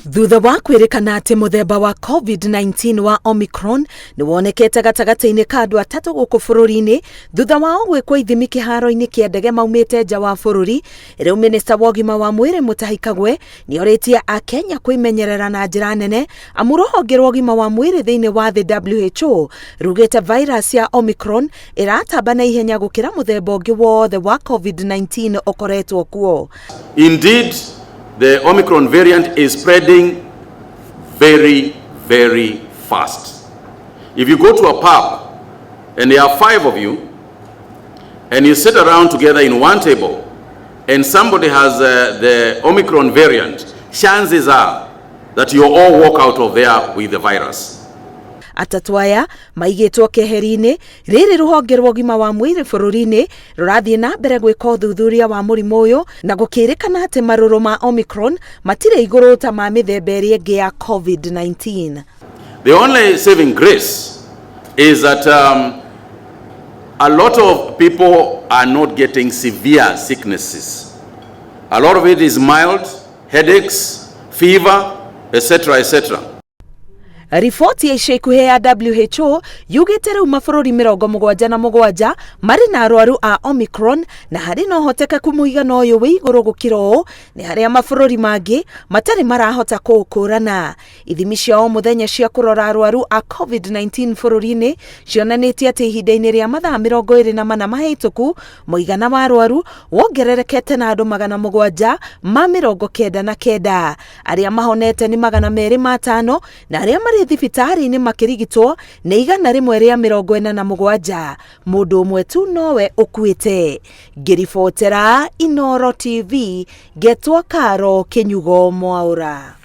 Thutha wa kwĩrĩkana atĩ mũthemba wa covid-19 wa Omicron nĩ wonekete gatagatĩ-inĩ ka andũ atatũ gũkũ bũrũri-inĩ thutha wao gwĩkwo ithimi kĩharo-inĩ kĩa ndege maumĩte nja wa bũrũri, rĩu minista wa ũgima wa mwĩrĩ Mũtahi Kagwe nĩ orĩtie akenya kwĩmenyerera na njĩra nene, amu rũhonge rwa ũgima wa mwĩrĩ thĩinĩ wa thĩ WHO rugĩte virus ya Omicron ĩratamba na ihenya gũkĩra mũthemba ũngĩ wothe wa covid-19 ũkoretwo kuo. Indeed, the Omicron variant is spreading very, very fast. If you go to a pub and there are 5 of you and you sit around together in one table and somebody has the Omicron variant, chances are that you all walk out of there with the virus. Atatũ aya maigĩtwo keheri-inĩ rĩrĩ rũhonge rwa ũgima wa mwĩrĩ bũrũri-inĩ rũrathiĩ na mbere gwĩka ũthuthuria wa mũrimũ ũyũ na gũkĩrĩkana atĩ marũrũ ma Omicron matirĩ igũrũ ta ma mĩthemba ĩrĩa ĩngĩ ya covid-19. The only saving grace is that a lot of people are not getting severe sicknesses. A lot of it is mild, headaches, fever, etc., etc. Riboti ya ica ikuhĩ ya WHO yugĩte rĩu mabũrũri 77 marĩ na arwaru a Omicron, na harĩ na ũhotekeku mũigana ũyũ wĩ igũrũ gũkĩra ũũ nĩ harĩa mabũrũri mangĩ matarĩ marahota kũũkũrana. Ithimi cia o mũthenya cia kũrora arwaru a covid-19 bũrũri-inĩ cionanĩtie atĩ ihinda-inĩ rĩa mathaa 24 mahĩtũku mũigana wa arwaru wongererekete na andũ 799. Arĩa mahonete nĩ 205 na arĩa marĩ thibitarĩ-inĩ makĩrigitwo nĩ 147. Mũndũ ũmwe tu nowe ũkuĩte. Ngĩribotera Inooro TV, Getwo Karo Kĩnyugo Mwaũra.